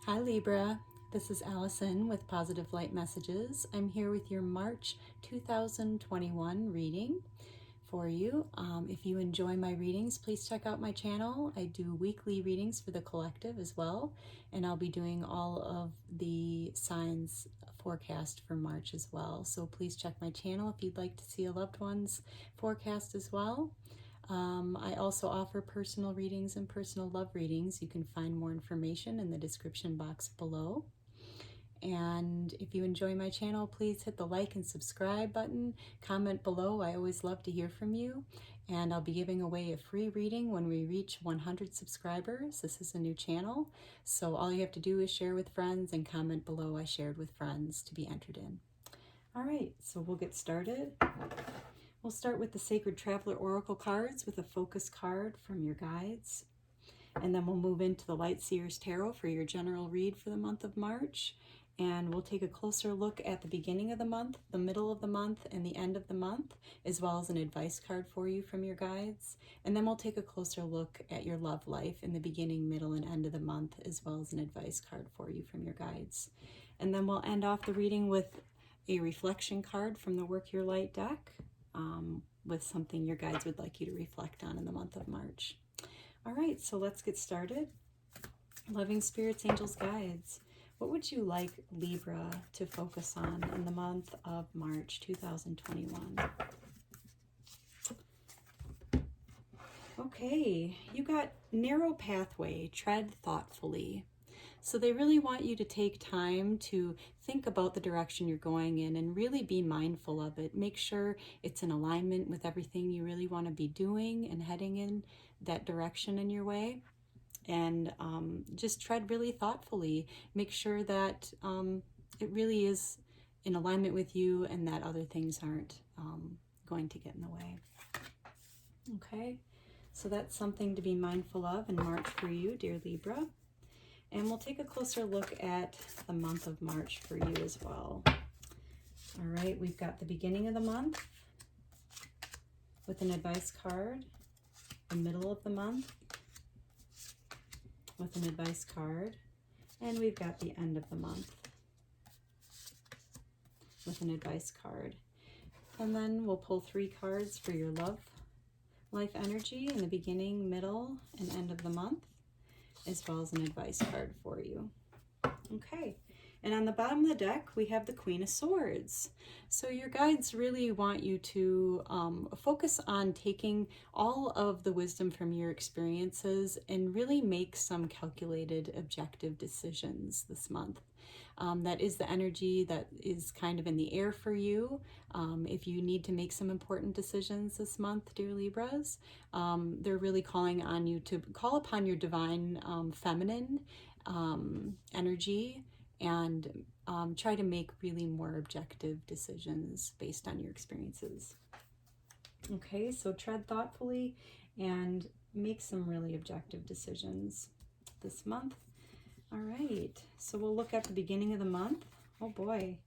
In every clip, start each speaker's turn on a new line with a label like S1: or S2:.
S1: Hi Libra, this is Allison with Positive Light Messages. I'm here with your March 2021 reading for you. If you enjoy my readings, please check out my channel. I do weekly readings for the collective as well, and I'll be doing all of the signs forecast for March as well. So please check my channel if you'd like to see a loved one's forecast as well. I also offer personal readings and personal love readings. You can find more information in the description box below. And if you enjoy my channel, please hit the like and subscribe button. Comment below. I always love to hear from you. And I'll be giving away a free reading when we reach 100 subscribers. This is a new channel, so all you have to do is share with friends and comment below I shared with friends to be entered in. All right, so we'll get started. We'll start with the Sacred Traveler Oracle cards with a focus card from your guides. And then we'll move into the Light Seers Tarot for your general read for the month of March. And we'll take a closer look at the beginning of the month, the middle of the month, and the end of the month, as well as an advice card for you from your guides. And then we'll take a closer look at your love life in the beginning, middle, and end of the month, as well as an advice card for you from your guides. And then we'll end off the reading with a reflection card from the Work Your Light deck, with something your guides would like you to reflect on in the month of March. All right, so let's get started. Loving spirits, angels, guides, what would you like Libra to focus on in the month of March 2021? Okay, you got narrow pathway, tread thoughtfully. So they really want you to take time to think about the direction you're going in and really be mindful of it. Make sure it's in alignment with everything you really want to be doing and heading in that direction in your way. And just tread really thoughtfully. Make sure that it really is in alignment with you and that other things aren't going to get in the way. Okay, so that's something to be mindful of in March for you, dear Libra. And we'll take a closer look at the month of March for you as well. All right, we've got the beginning of the month with an advice card, the middle of the month with an advice card, and we've got the end of the month with an advice card. And then we'll pull 3 cards for your love life energy in the beginning, middle, and end of the month, as well as an advice card for you. Okay, and on the bottom of the deck, we have the Queen of Swords. So your guides really want you to focus on taking all of the wisdom from your experiences and really make some calculated, objective decisions this month. That is the energy that is kind of in the air for you. If you need to make some important decisions this month, dear Libras, they're really calling on you to call upon your divine feminine energy and try to make really more objective decisions based on your experiences. Okay, so tread thoughtfully and make some really objective decisions this month. All right, so we'll look at the beginning of the month. Oh boy.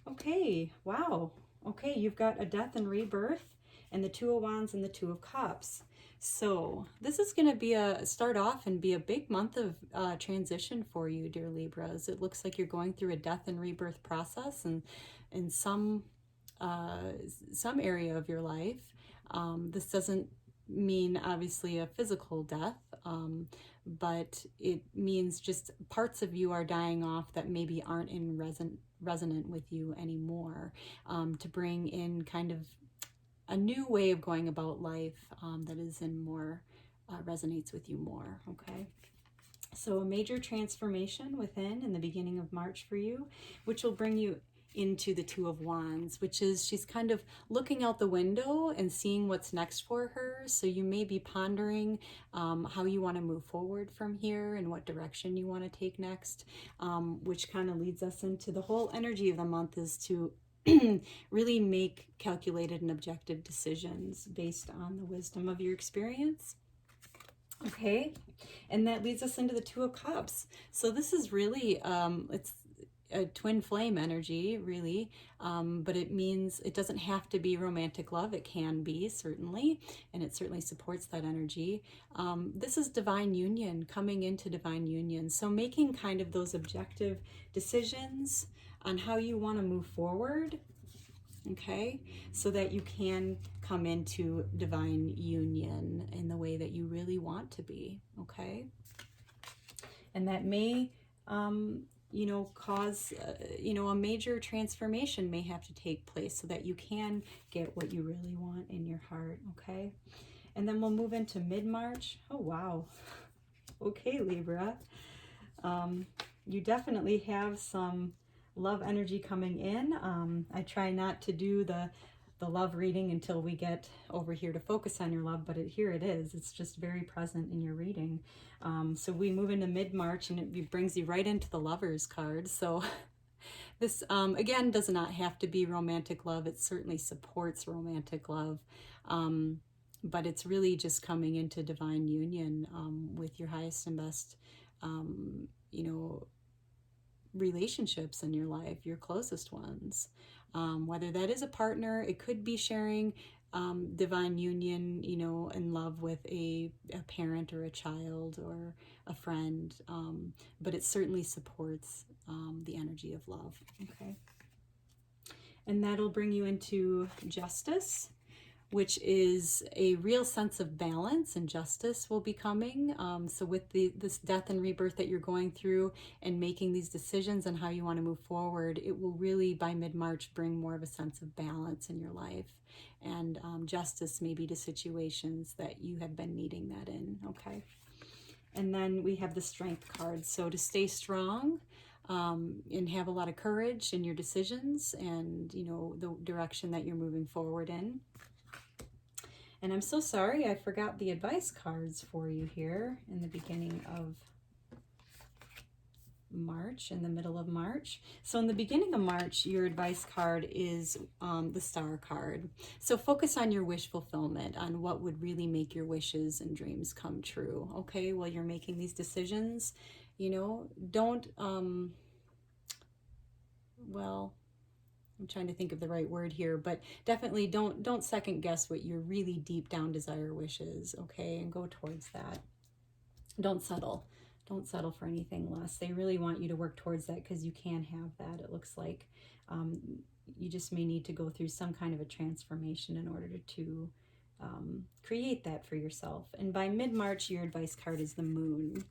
S1: Okay, wow. Okay, you've got a death and rebirth and the 2 of Wands and the 2 of Cups. So this is going to be start off and be a big month of transition for you, dear Libras. It looks like you're going through a death and rebirth process and in some area of your life. This doesn't mean obviously a physical death, but it means just parts of you are dying off that maybe aren't in resonant with you anymore, to bring in kind of a new way of going about life that is in more resonates with you more. Okay, so a major transformation within in the beginning of March for you, which will bring you into the 2 of Wands, which is she's kind of looking out the window and seeing what's next for her. So you may be pondering how you want to move forward from here and what direction you want to take next, which kind of leads us into the whole energy of the month is to really make calculated and objective decisions based on the wisdom of your experience. Okay, and that leads us into the 2 of Cups. So this is really, it's a twin flame energy, really, but it means it doesn't have to be romantic love. It can be, certainly, and it certainly supports that energy. This is divine union, coming into divine union. So making kind of those objective decisions on how you want to move forward, okay, so that you can come into divine union in the way that you really want to be, okay? And that may, you know, cause, you know, a major transformation may have to take place so that you can get what you really want in your heart, okay? And then we'll move into mid-March. Oh, wow. Okay, Libra. You definitely have some love energy coming in. I try not to do the love reading until we get over here to focus on your love, but here it is. It's just very present in your reading. So we move into mid-March, and it brings you right into the Lovers card. So this, again, does not have to be romantic love. It certainly supports romantic love. But it's really just coming into divine union with your highest and best, you know, relationships in your life, your closest ones. Whether that is a partner, it could be sharing divine union, you know, in love with a parent or a child or a friend. But it certainly supports the energy of love, okay? And that'll bring you into justice, which is a real sense of balance and justice will be coming. So with this death and rebirth that you're going through and making these decisions on how you want to move forward, it will really, by mid-March, bring more of a sense of balance in your life and justice maybe to situations that you have been needing that in, okay? And then we have the Strength card. So to stay strong, and have a lot of courage in your decisions and, you know, the direction that you're moving forward in. And I'm so sorry, I forgot the advice cards for you here in the beginning of March, in the middle of March. So in the beginning of March, your advice card is the Star card. So focus on your wish fulfillment, on what would really make your wishes and dreams come true, okay? While you're making these decisions, you know, don't, well, I'm trying to think of the right word here, but definitely don't second guess what your really deep down desire wishes, okay? And go towards that. Don't settle. Don't settle for anything less. They really want you to work towards that because you can have that. It looks like you just may need to go through some kind of a transformation in order to create that for yourself. And by mid-March, your advice card is the Moon.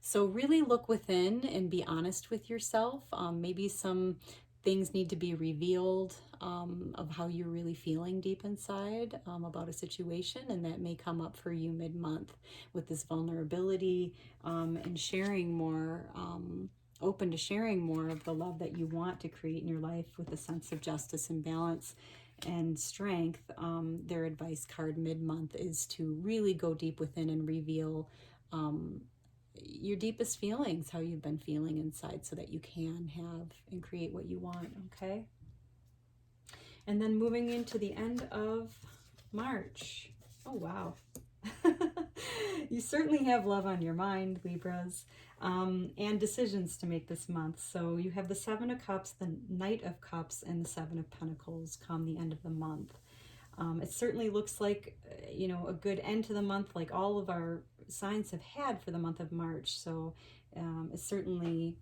S1: So really look within and be honest with yourself. Maybe some things need to be revealed of how you're really feeling deep inside about a situation, and that may come up for you mid-month with this vulnerability and sharing more, open to sharing more of the love that you want to create in your life with a sense of justice and balance and strength. Their advice card mid-month is to really go deep within and reveal your deepest feelings, how you've been feeling inside, so that you can have and create what you want, okay? And then moving into the end of March. Oh, wow. You certainly have love on your mind, Libras, and decisions to make this month. So you have the Seven of Cups, the Knight of Cups, and the Seven of Pentacles come the end of the month. It certainly looks like, you know, a good end to the month, like all of our signs have had for the month of March. So it's certainly,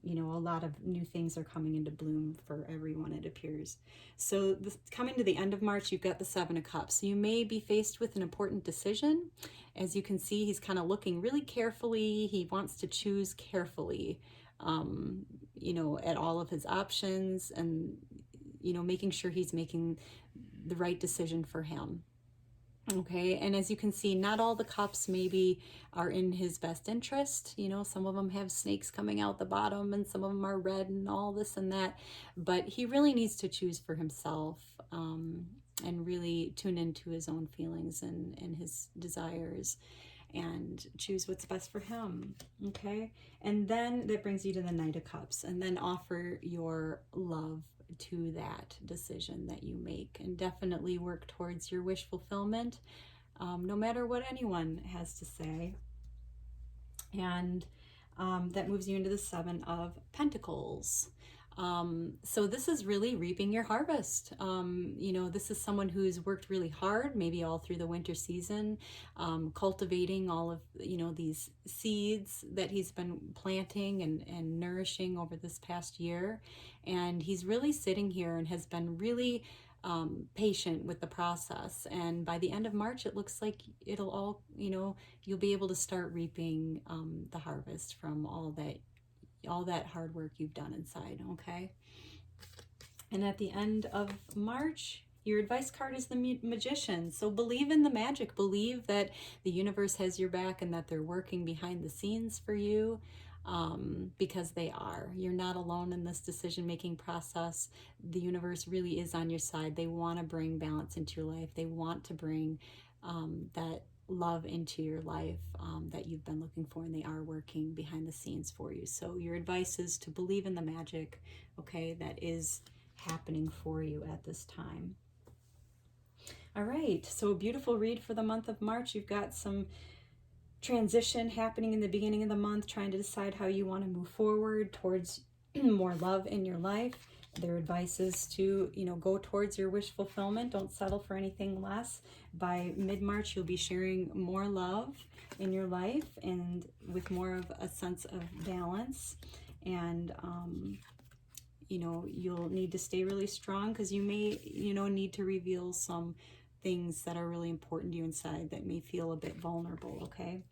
S1: you know, a lot of new things are coming into bloom for everyone, it appears. So coming to the end of March, you've got the Seven of Cups. So you may be faced with an important decision. As you can see, he's kind of looking really carefully. He wants to choose carefully, you know, at all of his options and, you know, making sure he's making the right decision for him. Okay, and as you can see, not all the cups maybe are in his best interest. You know, some of them have snakes coming out the bottom and some of them are red and all this and that. But he really needs to choose for himself and really tune into his own feelings and his desires and choose what's best for him, okay? And then that brings you to the Knight of Cups, and then offer your love to that decision that you make, and definitely work towards your wish fulfillment, no matter what anyone has to say. And that moves you into the Seven of Pentacles. So this is really reaping your harvest. You know, this is someone who's worked really hard, maybe all through the winter season, cultivating all of, you know, these seeds that he's been planting and nourishing over this past year. And he's really sitting here and has been really patient with the process. And by the end of March, it looks like it'll all, you know, you'll be able to start reaping the harvest from all that hard work you've done inside, okay? And at the end of March, your advice card is the Magician. So believe in the magic. Believe that the universe has your back and that they're working behind the scenes for you, because they are. You're not alone in this decision-making process. The universe really is on your side. They want to bring balance into your life. They want to bring that love into your life that you've been looking for, and they are working behind the scenes for you. So your advice is to believe in the magic, okay, that is happening for you at this time. All right, so a beautiful read for the month of March. You've got some transition happening in the beginning of the month, trying to decide how you want to move forward towards more love in your life. Their advice is to, you know, go towards your wish fulfillment. Don't settle for anything less. By mid-March, you'll be sharing more love in your life and with more of a sense of balance. And, you know, you'll need to stay really strong because you may, you know, need to reveal some things that are really important to you inside that may feel a bit vulnerable, okay?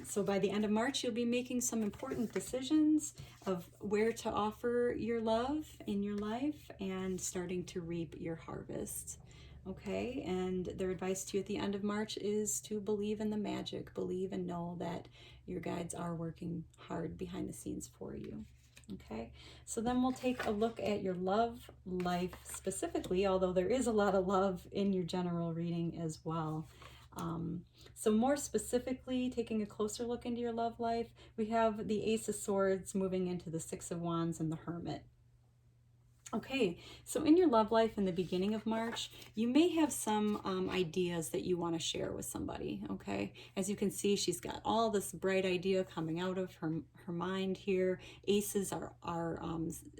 S1: So by the end of March, you'll be making some important decisions of where to offer your love in your life and starting to reap your harvest. Okay, and their advice to you at the end of March is to believe in the magic, believe and know that your guides are working hard behind the scenes for you. Okay, so then we'll take a look at your love life specifically, although there is a lot of love in your general reading as well. So more specifically, taking a closer look into your love life, we have the Ace of Swords moving into the Six of Wands and the Hermit. Okay, so in your love life in the beginning of March, you may have some ideas that you want to share with somebody, okay? As you can see, she's got all this bright idea coming out of her mind here. Aces are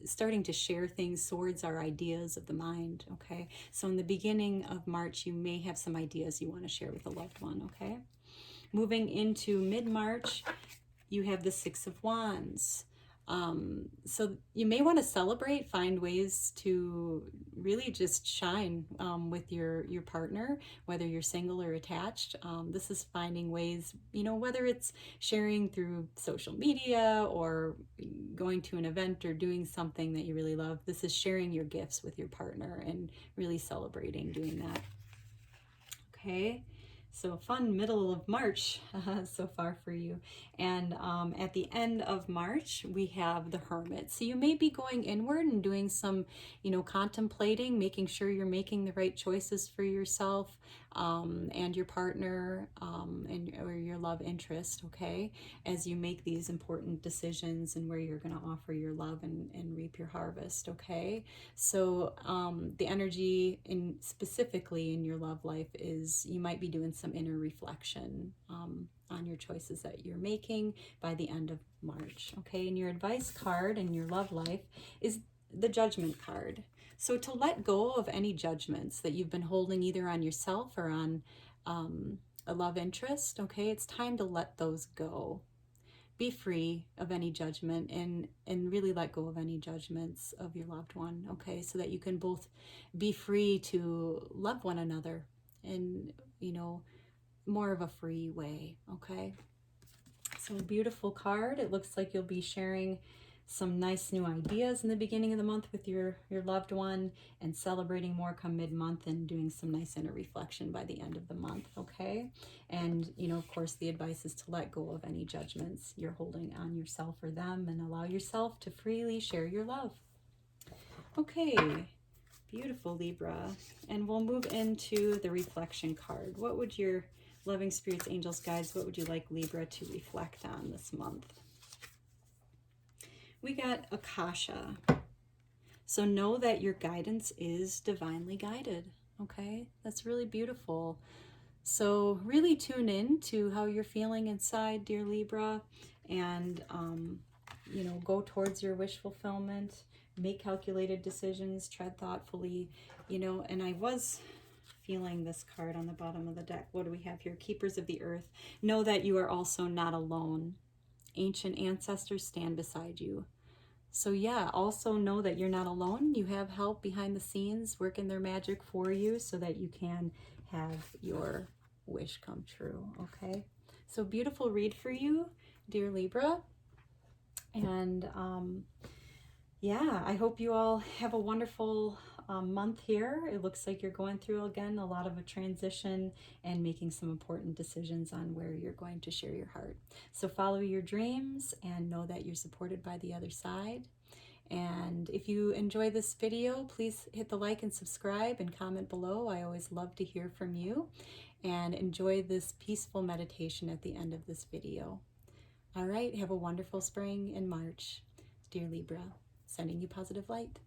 S1: starting to share things. Swords are ideas of the mind, okay? So in the beginning of March, you may have some ideas you want to share with a loved one, okay? Moving into mid-March, you have the Six of Wands. So you may want to celebrate, find ways to really just shine with your partner, whether you're single or attached. This is finding ways, you know, whether it's sharing through social media or going to an event or doing something that you really love. This is sharing your gifts with your partner and really celebrating doing that. Okay. So fun middle of March so far for you. And at the end of March, we have the Hermit. So you may be going inward and doing some, you know, contemplating, making sure you're making the right choices for yourself and your partner or your love interest, okay, as you make these important decisions and where you're going to offer your love and reap your harvest, okay? So the energy specifically in your love life is you might be doing some inner reflection on your choices that you're making by the end of March, okay? And your advice card in your love life is the Judgment card. So to let go of any judgments that you've been holding either on yourself or on a love interest, okay? It's time to let those go. Be free of any judgment and really let go of any judgments of your loved one, okay? So that you can both be free to love one another in, you know, more of a free way, okay? So a beautiful card. It looks like you'll be sharing some nice new ideas in the beginning of the month with your loved one and celebrating more come mid-month and doing some nice inner reflection by the end of the month, okay? And, you know, of course, the advice is to let go of any judgments you're holding on yourself or them and allow yourself to freely share your love. Okay, beautiful, Libra. And we'll move into the reflection card. What would your loving spirits, angels, guides, what would you like Libra to reflect on this month? We got Akasha. So know that your guidance is divinely guided, okay? That's really beautiful. So really tune in to how you're feeling inside, dear Libra, and go towards your wish fulfillment. Make calculated decisions, tread thoughtfully, and I was feeling this card on the bottom of the deck. What do we have here? Keepers of the earth. Know that you are also not alone. Ancient ancestors stand beside you. So yeah, also know that you're not alone. You have help behind the scenes working their magic for you so that you can have your wish come true, okay? So beautiful read for you, dear Libra. And yeah, I hope you all have a wonderful month here. It looks like you're going through, again, a lot of a transition and making some important decisions on where you're going to share your heart. So follow your dreams and know that you're supported by the other side. And if you enjoy this video, please hit the like and subscribe and comment below. I always love to hear from you. And enjoy this peaceful meditation at the end of this video. All right, have a wonderful spring and March, dear Libra. Sending you positive light.